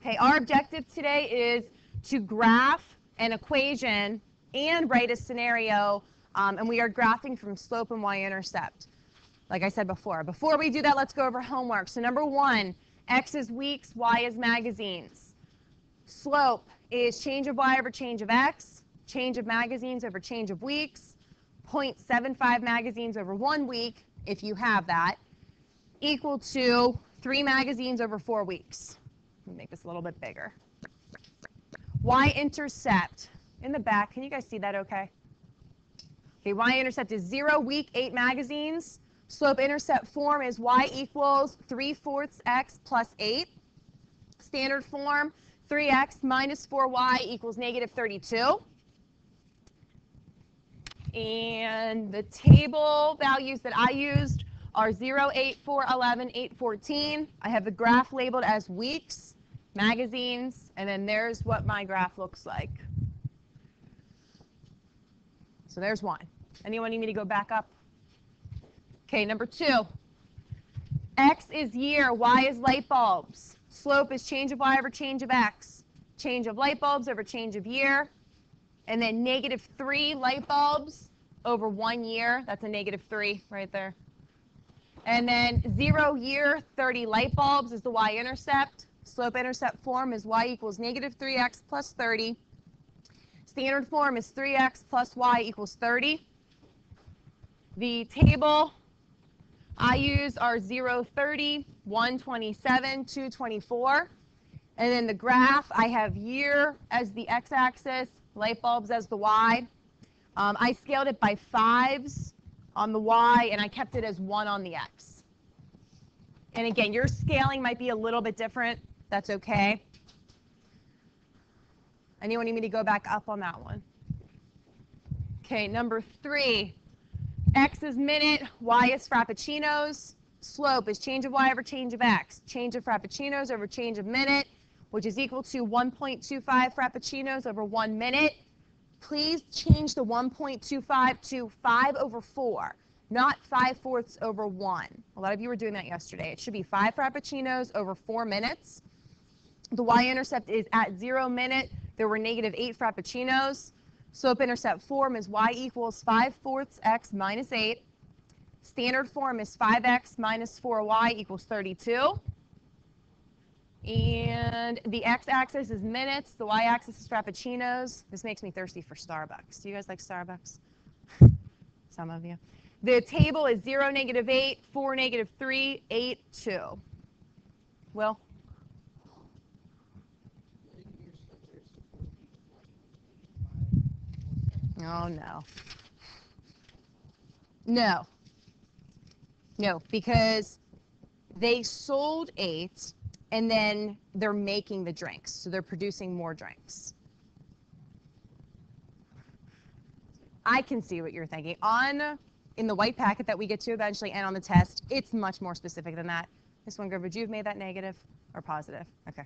Okay, our objective today is to graph an equation and write a scenario, and we are graphing from slope and y-intercept, like I said before. Before we do that, let's go over homework. So number 1, x is weeks, y is magazines. Slope is change of y over change of x, change of magazines over change of weeks, 0.75 magazines over 1 week, if you have that, equal to 3 magazines over 4 weeks. Let me make this a little bit bigger. Y-intercept in the back. Can you guys see that okay? Okay, y-intercept is 0 week, 8 magazines. Slope-intercept form is y equals 3/4 x plus 8. Standard form, 3x minus 4y equals negative 32. And the table values that I used are 0, 8, 4, 11, 8, 14. I have the graph labeled as weeks, magazines, and then there's what my graph looks like. So there's 1. Anyone need me to go back up? Okay, number 2. X is year, y is light bulbs. Slope is change of y over change of x. Change of light bulbs over change of year. And then negative 3 light bulbs over 1 year. That's a negative 3 right there. And then 0 year, 30 light bulbs is the y-intercept. Slope-intercept form is y equals negative 3x plus 30. Standard form is 3x plus y equals 30. The table I use are 0, 30, 127, 224. And then the graph, I have year as the x-axis, light bulbs as the y. I scaled it by 5s on the y, and I kept it as 1 on the x. And again, your scaling might be a little bit different. That's okay. Anyone need me to go back up on that one? Okay, number 3. X is minute, y is frappuccinos. Slope is change of y over change of x. Change of frappuccinos over change of minute, which is equal to 1.25 frappuccinos over 1 minute. Please change the 1.25 to 5 over 4, not 5/4 over 1. A lot of you were doing that yesterday. It should be 5 frappuccinos over 4 minutes. The y-intercept is at 0 minute. There were negative 8 frappuccinos. Slope-intercept form is y equals 5/4 x minus 8. Standard form is 5x minus 4y equals 32. And the x-axis is minutes. The y-axis is frappuccinos. This makes me thirsty for Starbucks. Do you guys like Starbucks? Some of you. The table is 0, negative 8, 4, negative 3, 8, 2. Will? Oh, no. No. No, because they sold 8, and then they're making the drinks. So they're producing more drinks. I can see what you're thinking. In the white packet that we get to eventually and on the test, it's much more specific than that. This one, would you have made that negative or positive? Okay.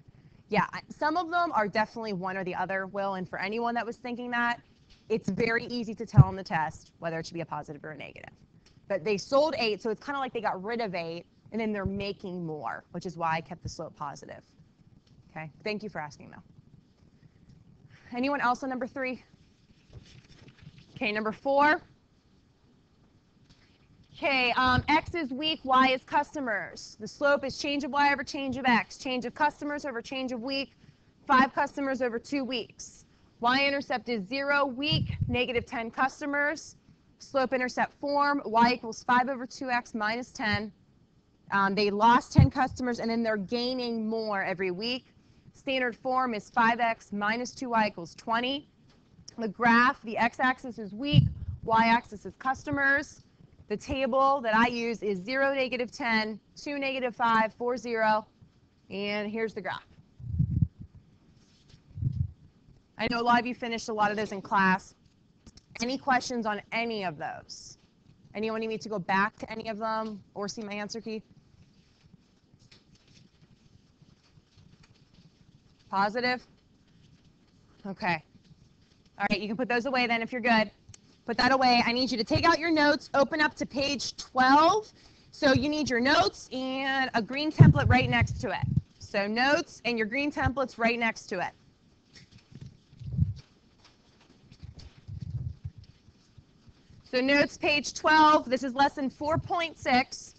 Yeah, some of them are definitely one or the other, Will, and for anyone that was thinking that, it's very easy to tell on the test whether it should be a positive or a negative. But they sold 8, so it's kind of like they got rid of 8, and then they're making more, which is why I kept the slope positive. Okay, thank you for asking, though. Anyone else on number 3? Okay, number 4. Okay, x is week, y is customers. The slope is change of y over change of x. Change of customers over change of week, 5 customers over 2 weeks. Y-intercept is 0 week, negative 10 customers. Slope-intercept form, y equals 5 over 2x minus 10. They lost 10 customers, and then they're gaining more every week. Standard form is 5x minus 2y equals 20. The graph, the x-axis is week, y-axis is customers. The table that I use is 0, negative 10, 2, negative 5, 4, 0. And here's the graph. I know a lot of you finished a lot of those in class. Any questions on any of those? Anyone need me to go back to any of them or see my answer key? Positive? Okay. All right, you can put those away then if you're good. Put that away. I need you to take out your notes, open up to page 12. So you need your notes and a green template right next to it. So notes and your green template's right next to it. So notes page 12, this is lesson 4.6.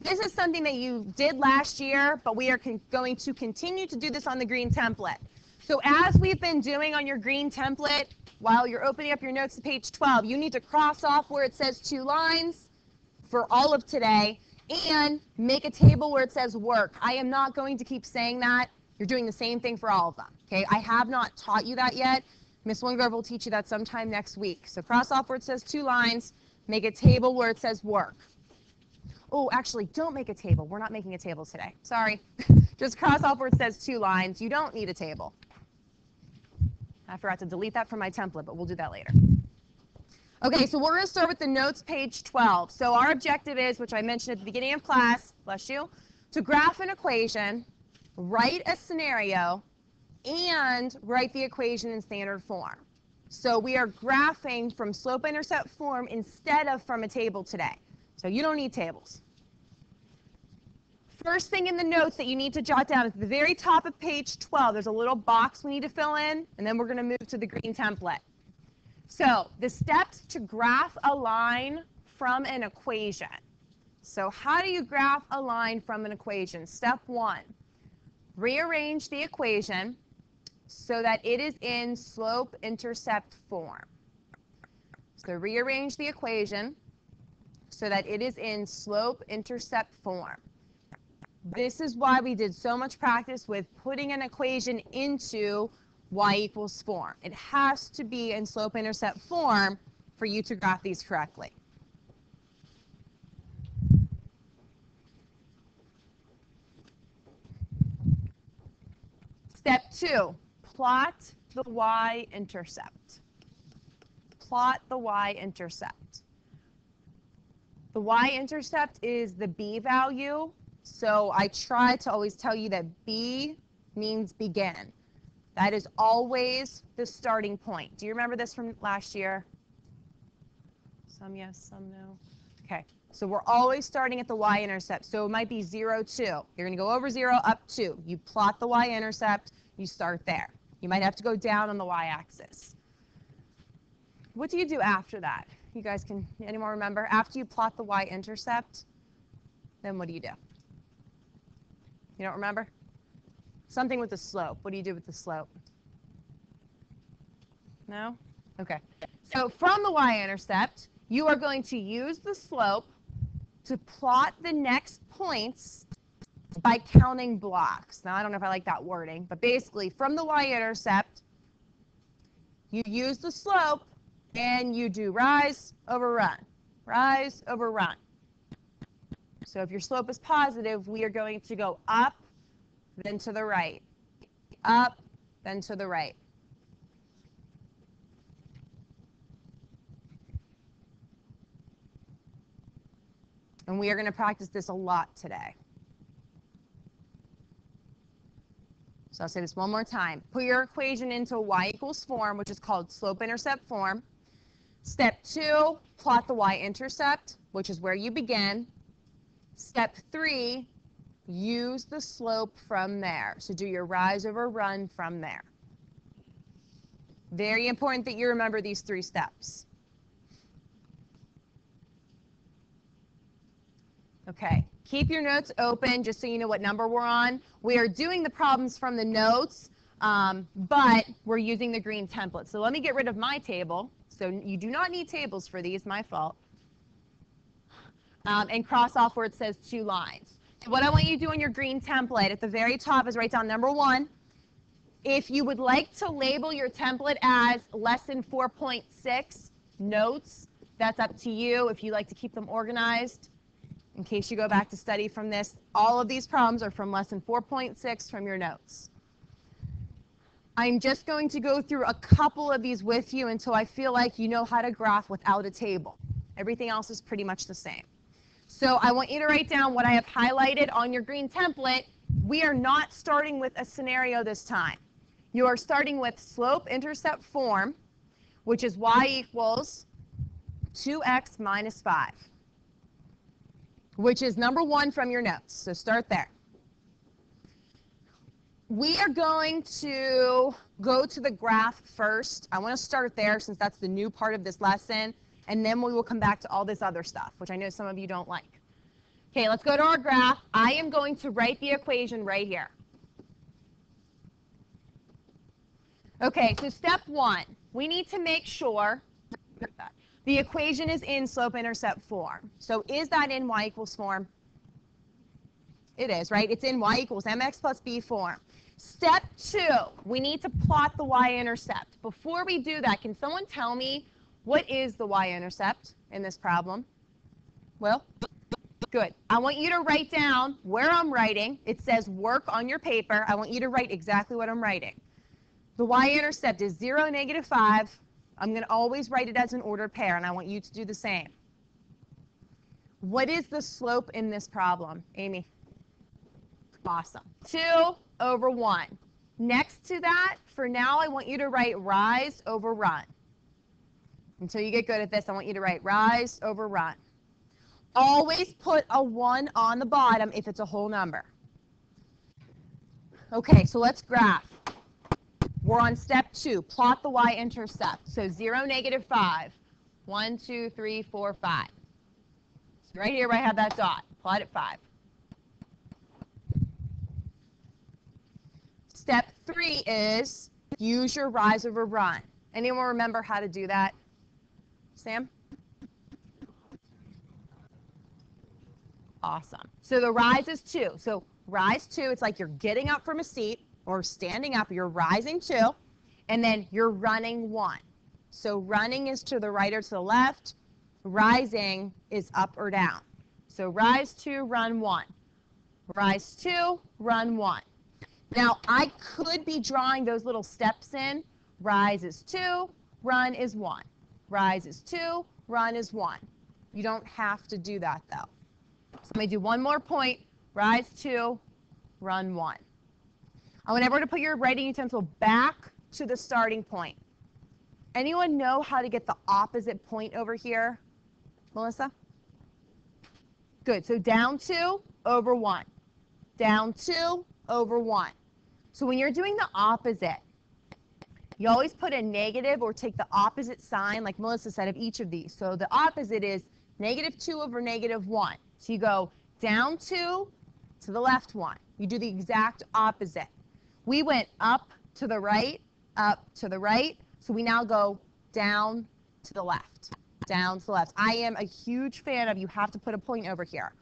This is something that you did last year, but we are going to continue to do this on the green template. So as we've been doing on your green template, while you're opening up your notes to page 12, you need to cross off where it says 2 lines for all of today and make a table where it says work. I am not going to keep saying that. You're doing the same thing for all of them. Okay, I have not taught you that yet. Miss Wingrove will teach you that sometime next week. So cross off where it says 2 lines, make a table where it says work. Oh, actually, don't make a table. We're not making a table today. Sorry. Just cross off where it says 2 lines. You don't need a table. I forgot to delete that from my template, but we'll do that later. Okay, so we're going to start with the notes page 12. So our objective is, which I mentioned at the beginning of class, bless you, to graph an equation, write a scenario, and write the equation in standard form. So we are graphing from slope-intercept form instead of from a table today. So you don't need tables. First thing in the notes that you need to jot down is at the very top of page 12. There's a little box we need to fill in, and then we're going to move to the green template. So the steps to graph a line from an equation. So how do you graph a line from an equation? Step 1, rearrange the equation so that it is in slope-intercept form. So rearrange the equation so that it is in slope-intercept form. This is why we did so much practice with putting an equation into y=4. It has to be in slope-intercept form for you to graph these correctly. Step 2, plot the y-intercept. Plot the y-intercept. The y-intercept is the b value, so I try to always tell you that b means begin. That is always the starting point. Do you remember this from last year? Some yes, some no. Okay, so we're always starting at the y-intercept. So it might be 0, 2. You're going to go over 0, up 2. You plot the y-intercept, you start there. You might have to go down on the y-axis. What do you do after that? You guys can, anyone remember? After you plot the y-intercept, then what do you do? You don't remember? Something with the slope. What do you do with the slope? No? Okay. So from the y-intercept, you are going to use the slope to plot the next points by counting blocks. Now, I don't know if I like that wording, but basically from the y-intercept, you use the slope and you do rise over run, rise over run. So if your slope is positive, we are going to go up, then to the right, up, then to the right. And we are going to practice this a lot today. So I'll say this one more time. Put your equation into y=form, which is called slope-intercept form. Step 2, plot the y-intercept, which is where you begin. Step 3, use the slope from there. So do your rise over run from there. Very important that you remember these 3 steps. Okay, keep your notes open just so you know what number we're on. We are doing the problems from the notes, but we're using the green template. So let me get rid of my table. So you do not need tables for these, my fault. And cross off where it says 2 lines. So what I want you to do on your green template at the very top is write down number 1. If you would like to label your template as lesson 4.6 notes, that's up to you if you like to keep them organized. In case you go back to study from this, all of these problems are from lesson 4.6 from your notes. I'm just going to go through a couple of these with you until I feel like you know how to graph without a table. Everything else is pretty much the same. So I want you to write down what I have highlighted on your green template. We are not starting with a scenario this time. You are starting with slope-intercept form, which is y=2x minus 5, which is number 1 from your notes. So start there. We are going to go to the graph first. I want to start there since that's the new part of this lesson, and then we will come back to all this other stuff, which I know some of you don't like. Okay, let's go to our graph. I am going to write the equation right here. Okay, so step one, we need to make sure the equation is in slope-intercept form. So is that in y equals form? It is, right? It's in y equals mx plus b form. Step two, we need to plot the y-intercept. Before we do that, can someone tell me what is the y-intercept in this problem? Will? Good. I want you to write down where I'm writing. It says work on your paper. I want you to write exactly what I'm writing. The y-intercept is 0, -5. I'm going to always write it as an ordered pair, and I want you to do the same. What is the slope in this problem, Amy? Awesome. 2/1. Next to that, for now, I want you to write rise over run. Until you get good at this, I want you to write rise over run. Always put a 1 on the bottom if it's a whole number. Okay, so let's graph. We're on step 2. Plot the y-intercept. So 0, -5. 1, 2, 3, 4, 5. So right here where I have that dot. Plot at 5. Step 3 is use your rise over run. Anyone remember how to do that? Sam? Awesome. So the rise is 2. So rise 2, it's like you're getting up from a seat or standing up. You're rising 2, and then you're running 1. So running is to the right or to the left. Rising is up or down. So rise 2, run 1. Rise 2, run 1. Now, I could be drawing those little steps in. Rise is 2, run is 1. Rise is 2, run is 1. You don't have to do that, though. So I'm going to do one more point. Rise 2, run 1. I want everyone to put your writing utensil back to the starting point. Anyone know how to get the opposite point over here? Melissa? Good. So down 2 over 1. Down 2 over 1. So when you're doing the opposite, you always put a negative or take the opposite sign, like Melissa said, of each of these. So the opposite is -2 over -1. So you go down 2 to the left 1. You do the exact opposite. We went up to the right, up to the right. So we now go down to the left, down to the left. I am a huge fan of you have to put a point over here.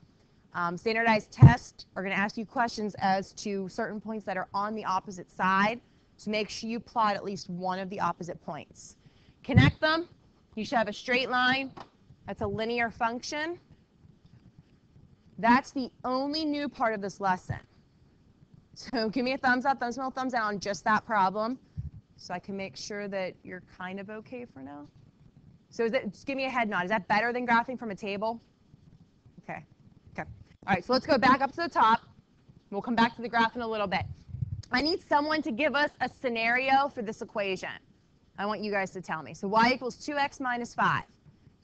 Standardized tests are going to ask you questions as to certain points that are on the opposite side. So make sure you plot at least one of the opposite points. Connect them. You should have a straight line. That's a linear function. That's the only new part of this lesson. So give me a thumbs up, thumbs down, thumbs down on just that problem so I can make sure that you're kind of okay for now. So just give me a head nod. Is that better than graphing from a table? Okay. Okay. All right, so let's go back up to the top. We'll come back to the graph in a little bit. I need someone to give us a scenario for this equation. I want you guys to tell me. So y equals 2x minus 5.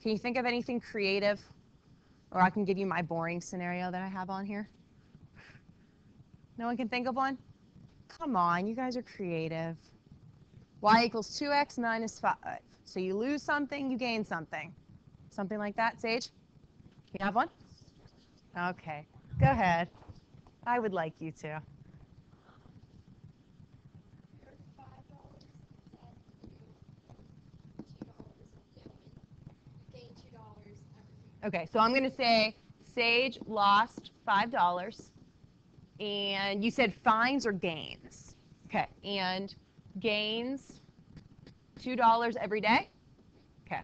Can you think of anything creative? Or I can give you my boring scenario that I have on here. No one can think of one? Come on, you guys are creative. Y equals 2x minus 5. So you lose something, you gain something. Something like that, Sage? You have one? Okay, go ahead. I would like you to. Okay, so I'm going to say Sage lost $5. And you said fines or gains? Okay, and gains $2 every day? Okay.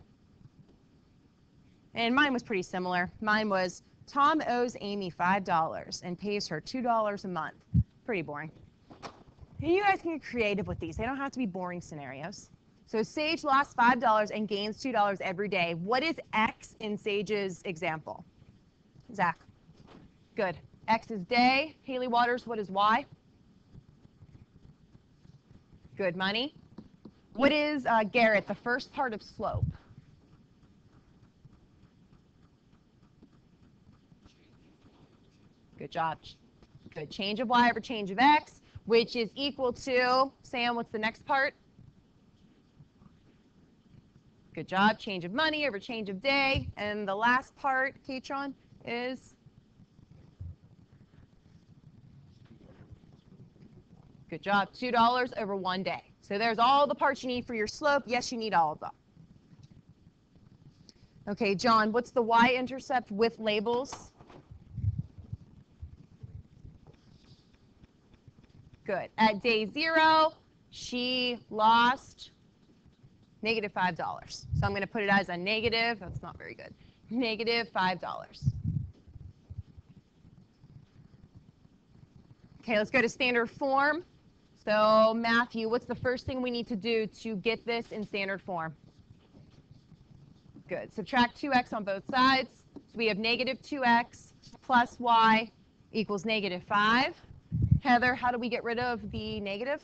And mine was pretty similar. Mine was Tom owes Amy $5 and pays her $2 a month. Pretty boring. And you guys can get creative with these. They don't have to be boring scenarios. So Sage lost $5 and gains $2 every day. What is X in Sage's example? Zach. Good. X is day. Haley Waters, what is Y? Good. Money. What is, Garrett, the first part of slope? Good job. Good. Change of Y over change of X. which is equal to, Sam, what's the next part? Good job. Change of money over change of day. And the last part, Katron, is? Good job. $2 over 1 day. So there's all the parts you need for your slope. Yes, you need all of them. Okay, John, what's the y-intercept with labels? Good. At day 0, she lost -$5. So I'm going to put it as a negative. That's not very good. -$5. Okay, let's go to standard form. So Matthew, what's the first thing we need to do to get this in standard form? Good. Subtract 2x on both sides. So we have -2x plus y equals -5. Heather, how do we get rid of the negative?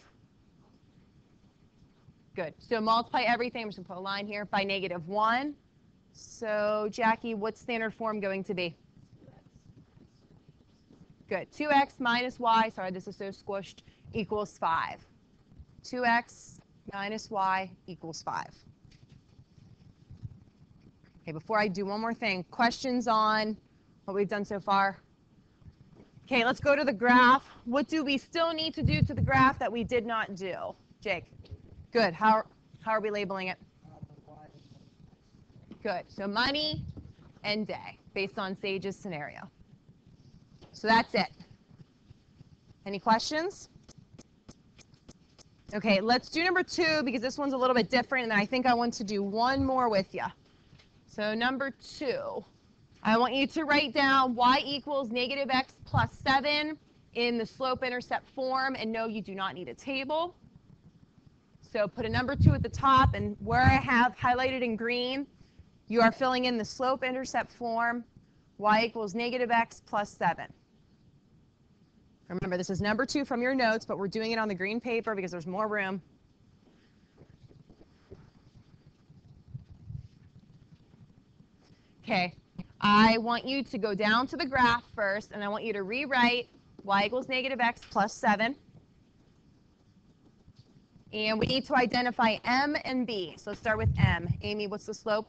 Good. So multiply everything. I'm just going to put a line here by -1. So Jackie, what's standard form going to be? Good. 2x minus y, sorry, this is so squished, equals 5. 2x minus y equals 5. Okay, before I do one more thing, questions on what we've done so far? Okay, let's go to the graph. What do we still need to do to the graph that we did not do? Jake? Good. How are we labeling it? Good. So money and day, based on Sage's scenario. So that's it. Any questions? Okay, let's do number 2 because this one's a little bit different, and I think I want to do one more with you. So number 2, I want you to write down y equals -x plus 7 in the slope-intercept form, and no, you do not need a table. So put a number 2 at the top, and where I have highlighted in green, you are filling in the slope-intercept form, y equals -x plus 7. Remember, this is number 2 from your notes, but we're doing it on the green paper because there's more room. Okay, I want you to go down to the graph first, and I want you to rewrite y equals -x plus 7. And we need to identify m and b. So let's start with m. Amy, what's the slope?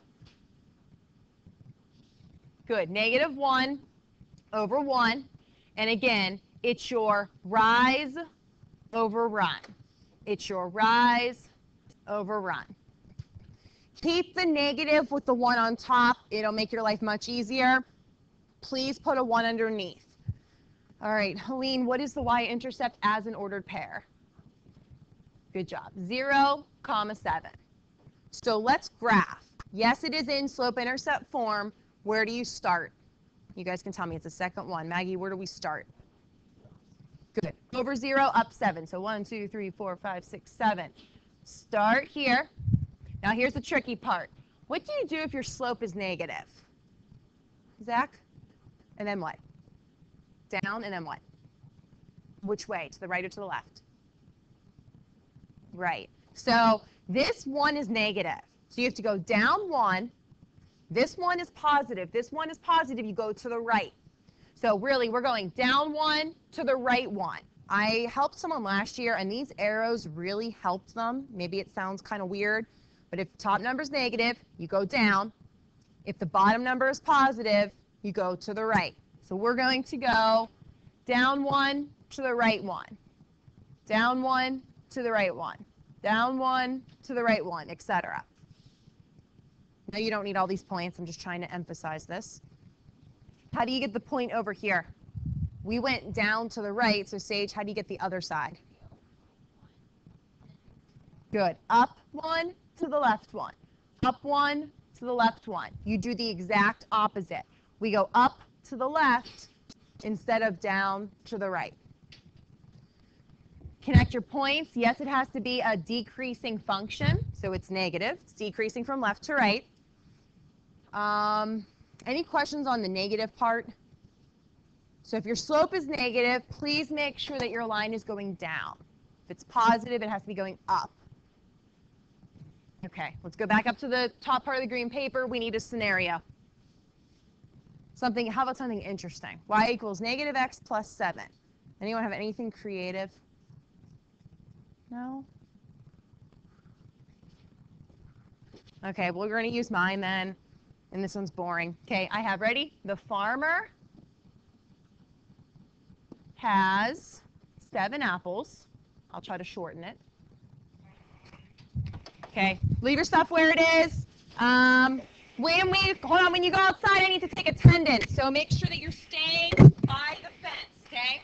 Good, -1 over 1. And again, it's your rise over run. It's your rise over run. Keep the negative with the 1 on top. It'll make your life much easier. Please put a 1 underneath. All right, Helene, what is the y-intercept as an ordered pair? Good job. 0, 7. So let's graph. Yes, it is in slope-intercept form. Where do you start? You guys can tell me. It's the second one. Maggie, where do we start? Good. Over 0, up 7. So 1, 2, 3, 4, 5, 6, 7. Start here. Now here's the tricky part. What do you do if your slope is negative? Zach? And then what? Down, and then what? Which way? To the right or to the left? Right. So this one is negative. So you have to go down 1. This one is positive. This one is positive. You go to the right. So really, we're going down 1 to the right 1. I helped someone last year, and these arrows really helped them. Maybe it sounds kind of weird, but if the top number is negative, you go down. If the bottom number is positive, you go to the right. So we're going to go down 1 to the right 1. Down 1 to the right 1. Down 1 to the right 1, etc. No, you don't need all these points. I'm just trying to emphasize this. How do you get the point over here? We went down to the right, so Sage, how do you get the other side? Good. Up 1 to the left 1. Up 1 to the left 1. You do the exact opposite. We go up to the left instead of down to the right. Connect your points. Yes, it has to be a decreasing function, so it's negative. It's decreasing from left to right. Any questions on the negative part? So if your slope is negative, please make sure that your line is going down. If it's positive, it has to be going up. Okay, let's go back up to the top part of the green paper. We need a scenario. How about something interesting? Y equals -x plus 7. Anyone have anything creative? No? Okay, well, we're going to use mine then. And this one's boring. Okay, I have ready. The farmer has 7 apples. I'll try to shorten it. Okay, leave your stuff where it is. Hold on, when you go outside, I need to take attendance. So make sure that you're staying by the fence, okay?